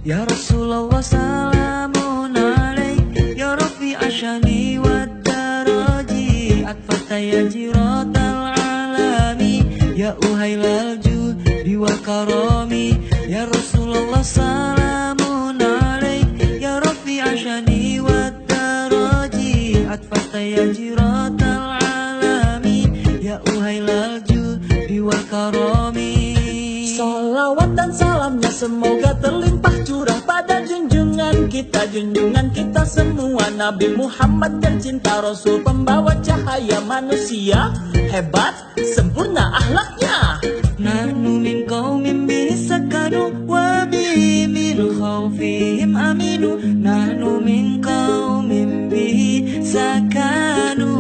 Ya Rasulullah salamun alaik, ya Rafi ashani wa daraji, atfata ya jiratal alami, ya uhailal judi wal karami. Ya Rasulullah salamun alaik, ya Rafi ashani wa daraji, atfata ya jiratal alami, ya uhailal judi wal karami. Salawat dan salamnya semoga terlimpah curah pada junjungan kita semua, Nabi Muhammad yang cinta Rasul, pembawa cahaya manusia, hebat, sempurna akhlaknya. Nahnu min qaumin bihi sakanu wa bihi min khawfihim aminu. Nahnu min qaumin bihi sakanu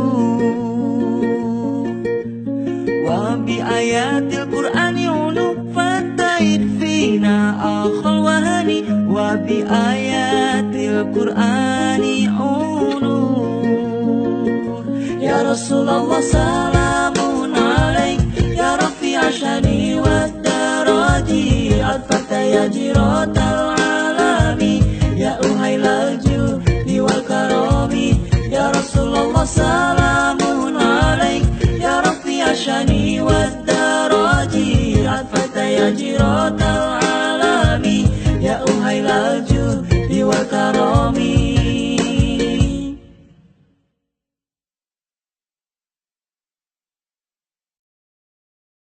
wa bi ayatil qur'ani ulu fatahid fina akhal wahani. Wa bi ayatil qur'ani ulu. Ya Rasulullah salamun alaik, ya Rafi ashani wa daraji, atfata ya jiratal alami, ya uhailal judi wal karami. Ya Rasulullah salamun alaik, ya Rafi ashani wa daraji, atfata ya jiratal